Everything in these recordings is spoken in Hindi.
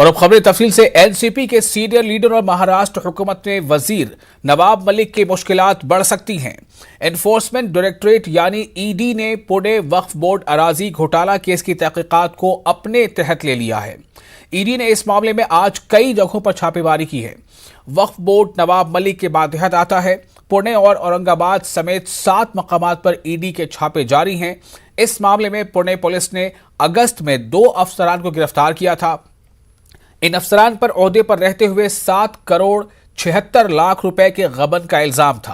और अब खबरें तफसील से। एनसीपी के सीनियर लीडर और महाराष्ट्र हुकूमत में वजीर नवाब मलिक की मुश्किलात बढ़ सकती हैं। एनफोर्समेंट डायरेक्टरेट यानी ईडी ने पुणे वक्फ बोर्ड अराजी घोटाला केस की तहकीकात को अपने तहत ले लिया है। ईडी ने इस मामले में आज कई जगहों पर छापेमारी की है। वक्फ बोर्ड नवाब मलिक के मातहत आता है। पुणे और औरंगाबाद समेत 7 मकामात पर ईडी के छापे जारी हैं। इस मामले में पुणे पुलिस ने अगस्त में 2 अफसरान को गिरफ्तार किया था। इन अफसरान पर ओहदे पर रहते हुए 7 करोड़ 76 लाख रुपए के गबन का इल्जाम था।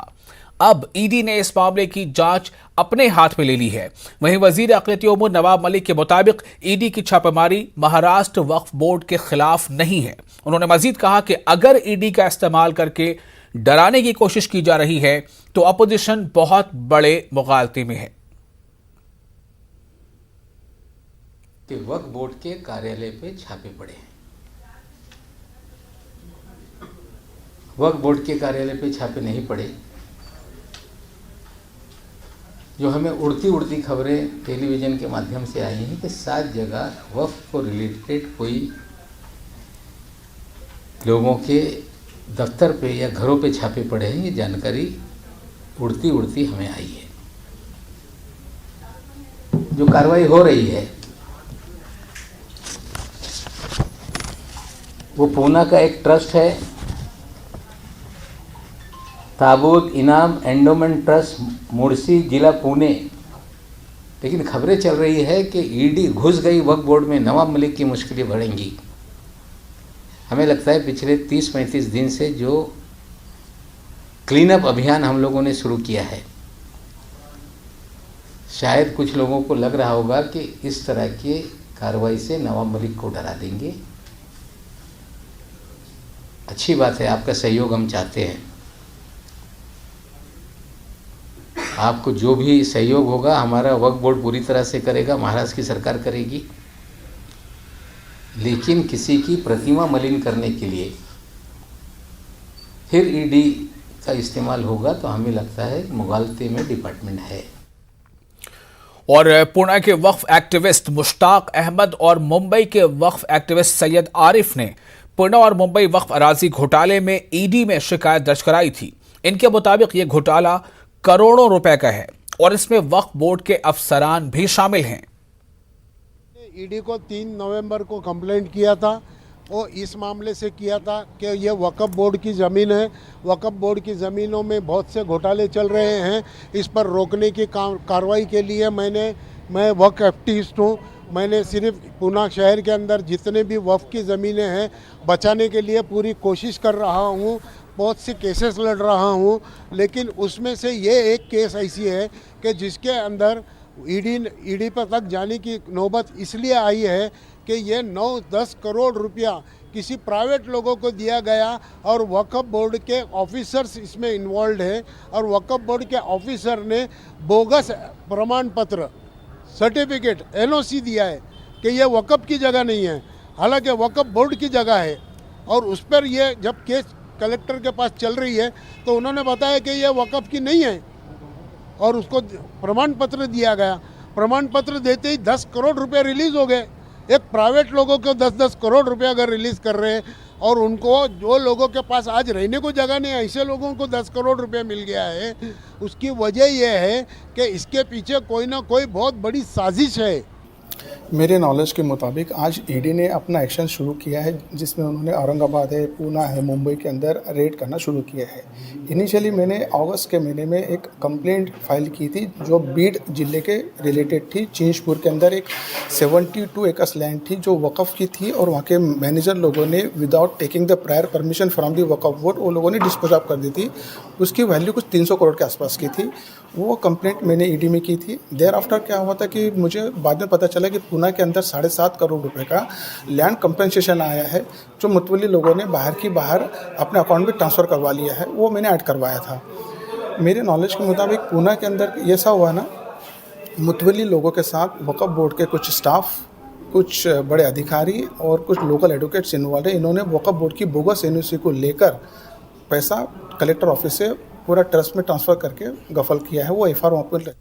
अब ईडी ने इस मामले की जांच अपने हाथ में ले ली है। वहीं वजीर अक़लियती उमूर नवाब मलिक के मुताबिक ईडी की छापेमारी महाराष्ट्र वक्फ बोर्ड के खिलाफ नहीं है। उन्होंने मजीद कहा कि अगर ईडी का इस्तेमाल करके डराने की कोशिश की जा रही है तो अपोजिशन बहुत बड़े मुगालते में है। वक्फ बोर्ड के कार्यालय पे छापे पड़े हैं। वक्फ बोर्ड के कार्यालय पे छापे नहीं पड़े। जो हमें उड़ती उड़ती खबरें टेलीविज़न के माध्यम से आई हैं कि 7 जगह वक्फ को रिलेटेड कोई लोगों के दफ्तर पे या घरों पे छापे पड़े हैं, ये जानकारी उड़ती उड़ती हमें आई है। जो कार्रवाई हो रही है वो पूना का एक ट्रस्ट है, ताबूत इनाम एंडोमेंट ट्रस्ट मुड़सी जिला पुणे। लेकिन खबरें चल रही है कि ईडी घुस गई वक्फ बोर्ड में, नवाब मलिक की मुश्किलें बढ़ेंगी। हमें लगता है पिछले 30-35 दिन से जो क्लीन अप अभियान हम लोगों ने शुरू किया है, शायद कुछ लोगों को लग रहा होगा कि इस तरह की कार्रवाई से नवाब मलिक को डरा देंगे। अच्छी बात है, आपका सहयोग हम चाहते हैं। आपको जो भी सहयोग होगा हमारा वक्फ बोर्ड पूरी तरह से करेगा, महाराष्ट्र की सरकार करेगी। लेकिन किसी की प्रतिमा मलिन करने के लिए फिर ईडी का इस्तेमाल होगा तो हमें लगता है मुगालते में डिपार्टमेंट है। और पुणे के वक्फ एक्टिविस्ट मुश्ताक अहमद और मुंबई के वक्फ एक्टिविस्ट सैयद आरिफ ने पुणे और मुंबई वक्फ अराजी घोटाले में ईडी में शिकायत दर्ज कराई थी। इनके मुताबिक ये घोटाला करोड़ों रुपए का है और इसमें वक्फ बोर्ड के अफसरान भी शामिल हैं। ईडी को 3 नवंबर को कंप्लेंट किया था। वो इस मामले से किया था कि ये वक्फ बोर्ड की ज़मीन है, वक्फ बोर्ड की ज़मीनों में बहुत से घोटाले चल रहे हैं। इस पर रोकने की कार्रवाई के लिए मैं वक्फ एक्टिविस्ट हूँ। मैंने सिर्फ पुणे शहर के अंदर जितने भी वक्फ की ज़मीनें हैं बचाने के लिए पूरी कोशिश कर रहा हूँ। बहुत से केसेस लड़ रहा हूँ, लेकिन उसमें से ये एक केस ऐसी है कि जिसके अंदर ईडी पर तक जाने की नौबत इसलिए आई है कि ये 9-10 करोड़ रुपया किसी प्राइवेट लोगों को दिया गया और वक्फ बोर्ड के ऑफिसर्स इसमें इन्वॉल्व है। और वक्फ बोर्ड के ऑफिसर ने बोगस प्रमाण पत्र सर्टिफिकेट एनओसी दिया है कि ये वक्फ की जगह नहीं है, हालांकि वक्फ बोर्ड की जगह है। और उस पर ये जब केस कलेक्टर के पास चल रही है तो उन्होंने बताया कि ये वक्फ की नहीं है और उसको प्रमाण पत्र दिया गया। प्रमाण पत्र देते ही 10 करोड़ रुपए रिलीज़ हो गए। एक प्राइवेट लोगों को 10-10 करोड़ रुपया अगर रिलीज़ कर रहे हैं और उनको जो लोगों के पास आज रहने को जगह नहीं, ऐसे लोगों को 10 करोड़ रुपया मिल गया है। उसकी वजह यह है कि इसके पीछे कोई ना कोई बहुत बड़ी साजिश है। मेरे नॉलेज के मुताबिक आज ईडी ने अपना एक्शन शुरू किया है, जिसमें उन्होंने औरंगाबाद है, पूना है, मुंबई के अंदर रेड करना शुरू किया है। इनिशियली मैंने अगस्त के महीने में एक कंप्लेंट फाइल की थी जो बीड जिले के रिलेटेड थी। चिंचपुर के अंदर एक 72 एकर्स लैंड थी जो वक़फ़ की थी और वहाँ के मैनेजर लोगों ने without taking the prior permission from the Waqf board वो लोगों ने डिस्पोज ऑफ कर दी थी। उसकी वैल्यू कुछ 300 करोड़ के आसपास की थी। वो कंप्लेंट मैंने ईडी में की थी। देयर आफ्टर क्या हुआ था कि मुझे बाद में पता चला कि पुणे के अंदर 7.5 करोड़ रुपए का लैंड कंपनसेशन आया है जो मुतवल्ली लोगों ने बाहर अपने अकाउंट में ट्रांसफ़र करवा लिया है। वो मैंने ऐड करवाया था। मेरे नॉलेज के मुताबिक पुणे के अंदर ऐसा हुआ ना, मुतवल्ली लोगों के साथ वक्फ बोर्ड के कुछ स्टाफ, कुछ बड़े अधिकारी और कुछ लोकल एडवोकेट्स इन्वॉल्व है। इन्होंने वक्फ बोर्ड की बोगस एनओसी को लेकर पैसा कलेक्टर ऑफिस से पूरा ट्रस्ट में ट्रांसफ़र करके गफल किया है। वो एफआईआर वहाँ पर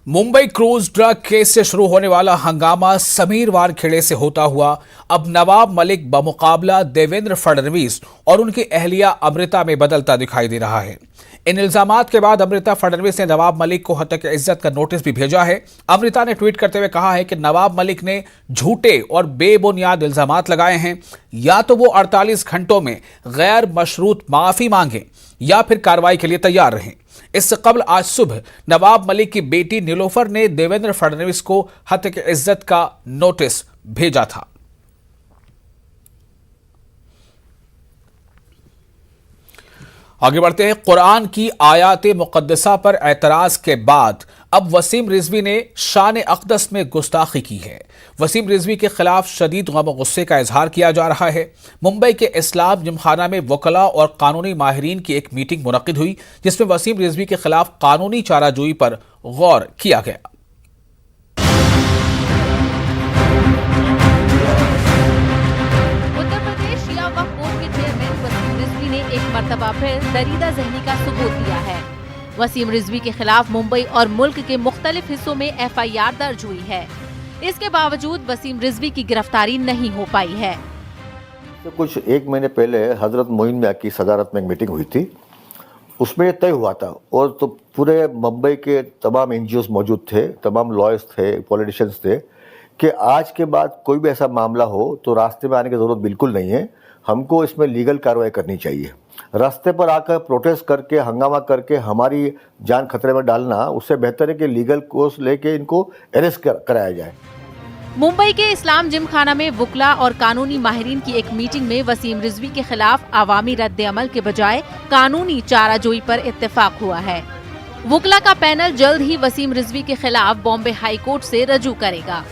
मुंबई क्रूज ड्रग केस से शुरू होने वाला हंगामा समीर वारखेड़े से होता हुआ अब नवाब मलिक बमुकाबला देवेंद्र फडणवीस और उनकी अहलिया अमृता में बदलता दिखाई दे रहा है। इन इल्जामात के बाद अमृता फडणवीस ने नवाब मलिक को हत्या की इज्जत का नोटिस भी भेजा है। अमृता ने ट्वीट करते हुए कहा है कि नवाब मलिक ने झूठे और बेबुनियाद इल्जामात लगाए हैं, या तो वो 48 घंटों में गैर मशरूत माफी मांगे या फिर कार्रवाई के लिए तैयार रहें। इससे कबल आज सुबह नवाब मलिक की बेटी नीलोफर ने देवेंद्र फडणवीस को हत्या की इज्जत का नोटिस भेजा था। आगे बढ़ते हैं। कुरान की आयात मुकद्दसा पर एतराज के बाद अब वसीम रिजवी ने शान अक़दस में गुस्ताखी की है। वसीम रिजवी के खिलाफ शदीद गम और गुस्से का इजहार किया जा रहा है। मुंबई के इस्लाम जिमखाना में वकला और कानूनी माहिरीन की एक मीटिंग मुनक्किद हुई, जिसमें वसीम रिजवी के खिलाफ कानूनी चाराजोई पर गौर किया गया। एक मर्तबा फिर दरीदा ज़हनी का सबूत दिया है। वसीम रिजवी के खिलाफ मुंबई और मुल्क के मुख्तलिफ हिस्सों में FIR दर्ज हुई है। इसके बावजूद वसीम रिजवी की गिरफ्तारी नहीं हो पाई है। तो कुछ एक महीने पहले हजरत मोइन मियां की सदारत में एक मीटिंग हुई थी, उसमें तय हुआ था और तो पूरे मुंबई के तमाम NGOs मौजूद थे, तमाम लॉयर्स थे, पॉलिटिशियंस थे कि आज के बाद कोई भी ऐसा मामला हो तो रास्ते में आने की ज़रूरत बिल्कुल नहीं है, हमको इसमें लीगल कार्रवाई करनी चाहिए। रास्ते पर आकर प्रोटेस्ट करके हंगामा करके हमारी जान खतरे में डालना, उससे बेहतर है कि लीगल कोर्स लेके इनको अरेस्ट कराया जाए। मुंबई के इस्लाम जिमखाना में वकला और कानूनी माहिरीन की एक मीटिंग में वसीम रिजवी के खिलाफ अवामी रद्द-ए-अमल के बजाय कानूनी चाराजोई पर इत्तेफाक हुआ है। वकला का पैनल जल्द ही वसीम रिजवी के खिलाफ बॉम्बे हाई कोर्ट से रजू करेगा।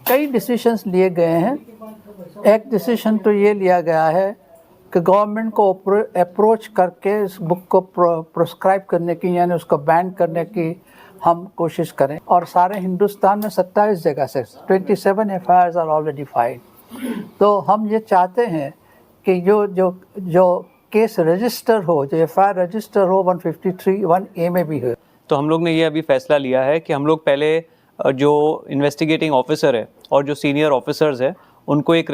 कई डिसीजंस लिए गए हैं। एक डिसीजन तो ये लिया गया है कि गवर्नमेंट को अप्रोच करके इस बुक को प्रोस्क्राइब करने की, यानी उसको बैन करने की हम कोशिश करें। और सारे हिंदुस्तान में 27 जगह से 27 FIRs आर ऑलरेडी फाइल्ड। तो हम ये चाहते हैं कि जो केस रजिस्टर हो, जो FIR रजिस्टर हो 153 1A में भी हो। तो हम लोग ने ये अभी फैसला लिया है कि हम लोग पहले जो इन्वेस्टिगेटिंग ऑफिसर है और जो सीनियर ऑफिसर्स है उनको एक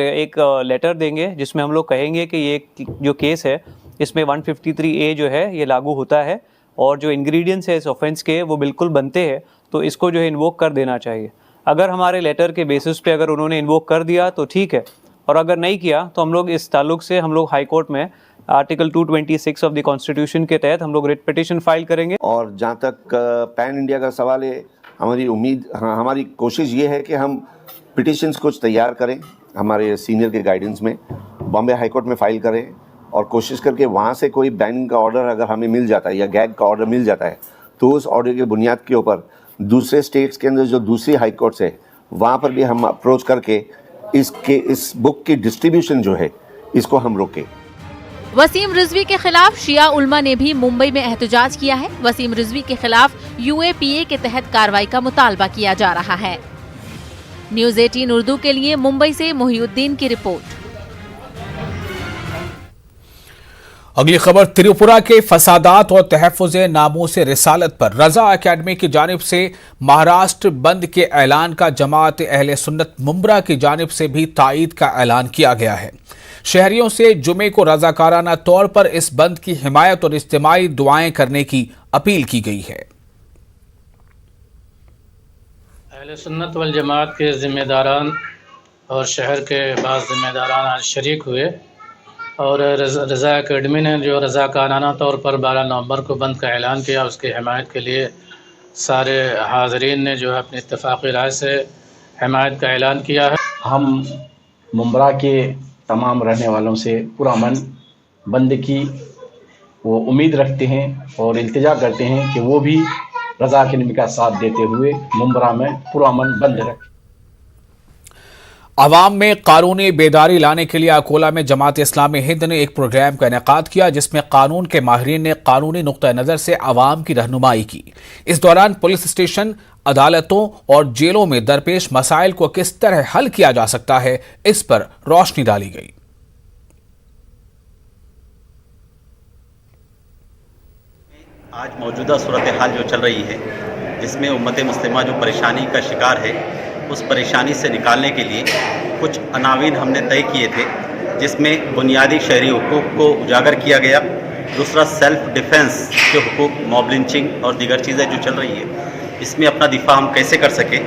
लेटर देंगे, जिसमें हम लोग कहेंगे कि ये जो केस है इसमें 153A जो है ये लागू होता है और जो इंग्रेडिएंट्स है इस ऑफेंस के वो बिल्कुल बनते हैं, तो इसको जो है इन्वोक कर देना चाहिए। अगर हमारे लेटर के बेसिस पे अगर उन्होंने इन्वोक कर दिया तो ठीक है, और अगर नहीं किया तो हम लोग इस ताल्लुक से हम लोग हाई कोर्ट में आर्टिकल 226 ऑफ द कॉन्स्टिट्यूशन के तहत हम लोग रिट पिटिशन फाइल करेंगे। और जहाँ तक पैन इंडिया का सवाल है, हमारी कोशिश ये है कि हम पिटिशंस कुछ तैयार करें, हमारे सीनियर के गाइडेंस में बॉम्बे हाई कोर्ट में फाइल करें और कोशिश करके वहाँ से कोई बैनिंग का ऑर्डर अगर हमें मिल जाता है या गैग का ऑर्डर मिल जाता है तो उस ऑर्डर की बुनियाद के ऊपर दूसरे स्टेट्स के अंदर जो दूसरी हाई कोर्ट्स है वहाँ पर भी हम अप्रोच करके इस बुक की डिस्ट्रीब्यूशन जो है इसको हम रोकें। वसीम रिजवी के खिलाफ शिया उलमा ने भी मुंबई में एहतजाज किया है। वसीम रिजवी के खिलाफ UAPA के तहत कार्रवाई का मुतालबा किया जा रहा है। न्यूज़ 18 उर्दू के लिए मुंबई से मोहिउद्दीन की रिपोर्ट। अगली खबर त्रिपुरा के फसादात और तहफ़्फ़ुज़ नामूस रिसालत पर रजा एकेडमी की जानिब से महाराष्ट्र बंद के ऐलान का जमात अहले सुन्नत मुंब्रा की जानिब से भी ताईद का ऐलान किया गया है। शहरियों से जुमे को रजाकाराना तौर पर इस बंद की हिमायत और इज्तिमाई दुआएं करने की अपील की गई है। अहले सुन्नत वल जमात के ज़िम्मेदारान और शहर के बाद ज़िम्मेदारान आज शरीक हुए और रज़ा एकेडमी ने जो रज़ाकाराना तौर पर 12 नवंबर को बंद का ऐलान किया, उसकी हिमायत के लिए सारे हाज़रीन ने जो है अपनी इत्तेफ़ाक़ी राय से हिमायत का ऐलान किया है। हम मुंब्रा के तमाम रहने वालों से पुरअमन बंद की वो उम्मीद रखते हैं और इल्तिजा करते हैं कि वो भी रज़ा एकेडमी का साथ देते हुए मुंब्रा में पुरअमन बंद रखें। अवाम में कानूनी बेदारी लाने के लिए अकोला में जमात इस्लामी हिंद ने एक प्रोग्राम का इनेकाद किया, जिसमें कानून के माहिरीन ने कानूनी नुक्ता नज़र से अवाम की रहनुमाई की। इस दौरान पुलिस स्टेशन, अदालतों और जेलों में दरपेश मसाइल को किस तरह हल किया जा सकता है, इस पर रोशनी डाली गई। आज मौजूदा सूरत हाल जो चल रही है, जिसमें उम्मत मुस्लिमा जो परेशानी का शिकार है, उस परेशानी से निकालने के लिए कुछ अनावीन हमने तय किए थे, जिसमें बुनियादी शहरी हुकूक को उजागर किया गया। दूसरा, सेल्फ डिफेंस के हुकूक, मॉब लिंचिंग और दीगर चीज़ें जो चल रही है, इसमें अपना दिफा हम कैसे कर सकें।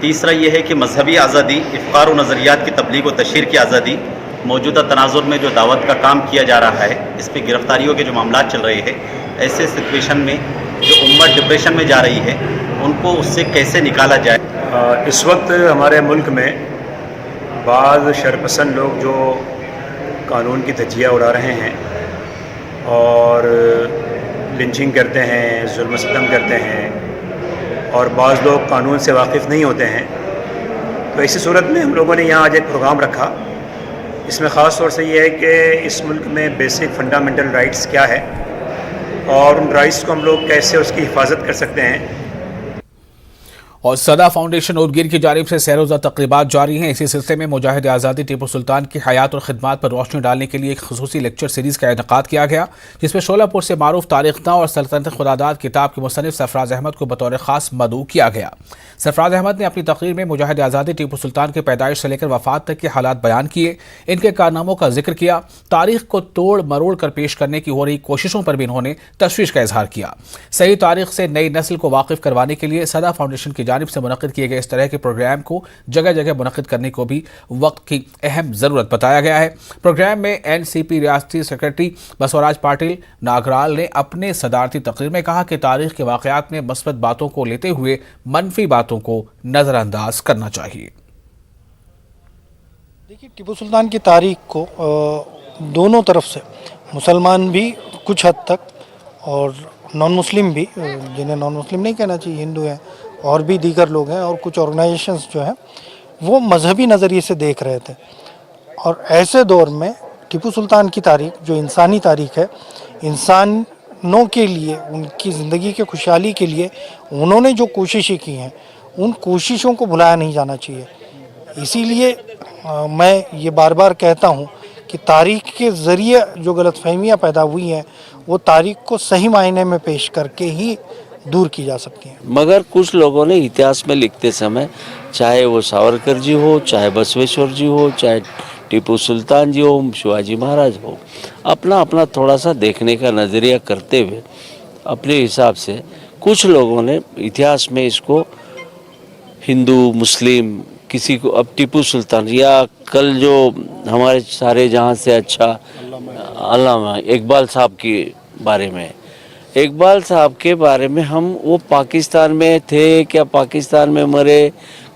तीसरा ये है कि मजहबी आज़ादी, इफ़्कार व नज़रियात की तबलीग व तशहीर की आज़ादी, मौजूदा तनाजुर में जो दावत का काम किया जा रहा है, इस पर गिरफ्तारियों के जो मामला चल रहे हैं, ऐसे सिचुएशन में जो उम्मत डिप्रेशन में जा रही है, उनको उससे कैसे निकाला जाए। इस वक्त हमारे मुल्क में बाज़ शरपसंद लोग जो कानून की धज्जियाँ उड़ा रहे हैं और लिंचिंग करते हैं, जुल्म सितम करते हैं, और बाज़ लोग कानून से वाकिफ़ नहीं होते हैं। तो ऐसी सूरत में हम लोगों ने यहाँ आज एक प्रोग्राम रखा। इसमें ख़ास तौर से ये है कि इस मुल्क में बेसिक फंडामेंटल राइट्स क्या है और उन राइट्स को हम लोग कैसे उसकी हिफाजत कर सकते हैं। और सदा फाउंडेशन उदगीर की जानिब से सैरोज़ा तकरीबात जारी हैं। इसी सिलसिले में मुजाहिद आज़ादी टीपू सुल्तान की हयात और खिदमात पर रोशनी डालने के लिए एक खुसूसी लेक्चर सीरीज़ का इनेकाद किया गया, जिसमें शोलापुर से मारूफ तारीख़ना और सल्तनत खुदादाद किताब के मुसन्निफ सरफराज अहमद को बतौर ख़ास मदऊ किया गया। सरफराज अहमद ने अपनी तकरीर में मुजाहिद आज़ादी टीपू सुल्तान के पैदाइश से लेकर वफ़ात तक के हालात बयान किए, इनके कारनामों का जिक्र किया। तारीख़ को तोड़ मरोड़ कर पेश करने की हो रही कोशिशों पर भी इन्होंने तशवीश का इजहार किया। सही तारीख़ से नई नस्ल को वाकिफ़ करवाने के लिए सदा फाउंडेशन की जानिब से मुनक़िद किए गए इस तरह के प्रोग्राम को जगह जगह मुनक़िद करने को भी वक्त की अहम ज़रूरत बताया गया है। प्रोग्राम में NCP रियासती सेक्रेटरी बसवराज पाटिल नागराल ने अपने सदारती तकरीर में कहा कि तारीख़ के वाक़यात में मस्बत बातों को लेते हुए मनफी बातों को नज़रअंदाज करना चाहिए। देखिए, टीपू सुल्तान की तारीख को दोनों तरफ से, मुसलमान भी कुछ हद तक और नॉन मुस्लिम भी, जिन्हें नॉन मुस्लिम नहीं कहना चाहिए, हिंदू हैं और भी दीगर लोग हैं, और कुछ ऑर्गेनाइजेशंस जो हैं वो मजहबी नज़रिए से देख रहे थे। और ऐसे दौर में टीपू सुल्तान की तारीख, जो इंसानी तारीख है, इंसानों के लिए, उनकी ज़िंदगी के खुशहाली के लिए उन्होंने जो कोशिशें की हैं, उन कोशिशों को भुलाया नहीं जाना चाहिए। इसीलिए मैं ये बार बार कहता हूँ कि तारीख के ज़रिए जो गलतफहमियाँ पैदा हुई हैं, वो तारीख को सही मायने में पेश करके ही दूर की जा सकती हैं। मगर कुछ लोगों ने इतिहास में लिखते समय, चाहे वो सावरकर जी हो, चाहे बसवेश्वर जी हो, चाहे टीपू सुल्तान जी हो, शिवाजी महाराज हो, अपना अपना थोड़ा सा देखने का नज़रिया करते हुए अपने हिसाब से कुछ लोगों ने इतिहास में इसको हिंदू मुस्लिम किसी को, अब टीपू सुल्तान या कल जो हमारे सारे जहाँ से अच्छा अल्लामा इकबाल साहब के बारे में, इकबाल साहब के बारे में हम, वो पाकिस्तान में थे क्या, पाकिस्तान में मरे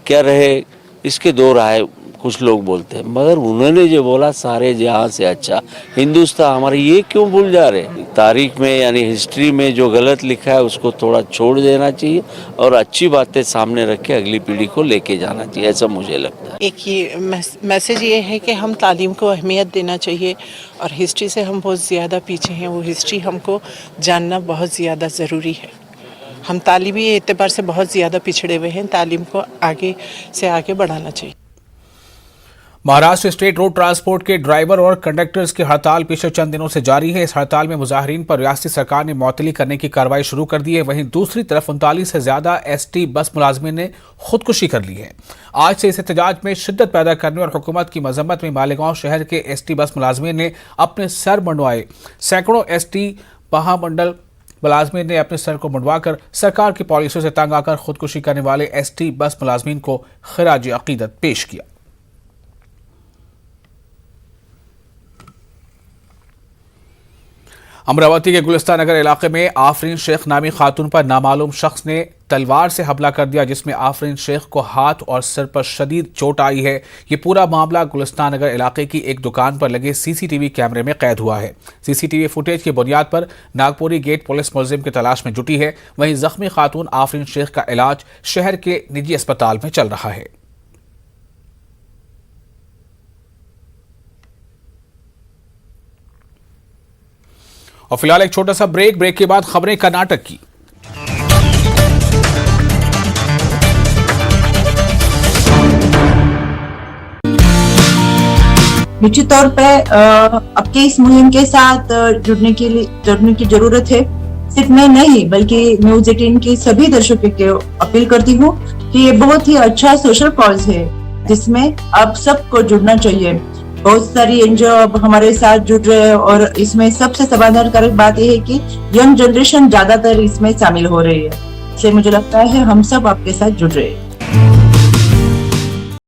क्या रहे, इसके दो राय कुछ लोग बोलते हैं। मगर उन्होंने जो बोला सारे जहाँ से अच्छा हिंदुस्तान हमारे, ये क्यों भूल जा रहे। तारीख में यानी हिस्ट्री में जो गलत लिखा है उसको थोड़ा छोड़ देना चाहिए और अच्छी बातें सामने रख के अगली पीढ़ी को लेके जाना चाहिए, ऐसा मुझे लगता है। एक ये मैसेज ये है कि हम तालीम को अहमियत देना चाहिए, और हिस्ट्री से हम बहुत ज़्यादा पीछे हैं, वो हिस्ट्री हमको जानना बहुत ज़्यादा ज़रूरी है। हम तालीमी एतबार से बहुत ज़्यादा पिछड़े हुए हैं, तालीम को आगे से आगे बढ़ाना चाहिए। महाराष्ट्र स्टेट रोड ट्रांसपोर्ट के ड्राइवर और कंडक्टर्स की हड़ताल पिछले चंद दिनों से जारी है। इस हड़ताल में मुजाहिरीन पर रियासती सरकार ने मुअत्तली करने की कार्रवाई शुरू कर दी है। वहीं दूसरी तरफ 39 से ज्यादा ST बस मुलाजमीन ने खुदकुशी कर ली है। आज से इस एहतजाज में शिद्दत पैदा करने और हुकूमत की मजम्मत में मालेगांव शहर के ST बस मुलाजमीन ने अपने सर मंडवाए। सैकड़ों ST महामंडल मुलाजमीन ने अपने सर को मुंडवाकर सरकार की पॉलिसियों से तंग आकर खुदकुशी करने वाले ST बस मुलाजमीन को खिराज अकीदत पेश किया। अमरावती के गुलिस्तान नगर इलाके में आफरीन शेख नामी खातून पर नामालूम शख्स ने तलवार से हमला कर दिया, जिसमें आफरीन शेख को हाथ और सिर पर शदीद चोट आई है। ये पूरा मामला गुलिस्तान नगर इलाके की एक दुकान पर लगे CCTV कैमरे में कैद हुआ है। CCTV फुटेज की बुनियाद पर नागपुरी गेट पुलिस मुलजिम की तलाश में जुटी है। वहीं जख्मी खातून आफरीन शेख का इलाज शहर के निजी अस्पताल में चल रहा है। और फिलहाल एक छोटा सा ब्रेक के बाद खबरें कर्नाटक की। निश्चित तौर पर आपके इस मुहिम के साथ जुड़ने की जरूरत है। सिर्फ मैं नहीं बल्कि न्यूज 18 के सभी दर्शकों को अपील करती हूँ कि ये बहुत ही अच्छा सोशल कॉज है जिसमें आप सबको जुड़ना चाहिए। बहुत सारी एनजीओ अब हमारे साथ जुड़ रहे हैं और इसमें सबसे समाधानकारक बात यह है कि यंग जनरेशन ज्यादातर इसमें शामिल हो रही है, इसलिए मुझे लगता है हम सब आपके साथ जुड़ रहे हैं।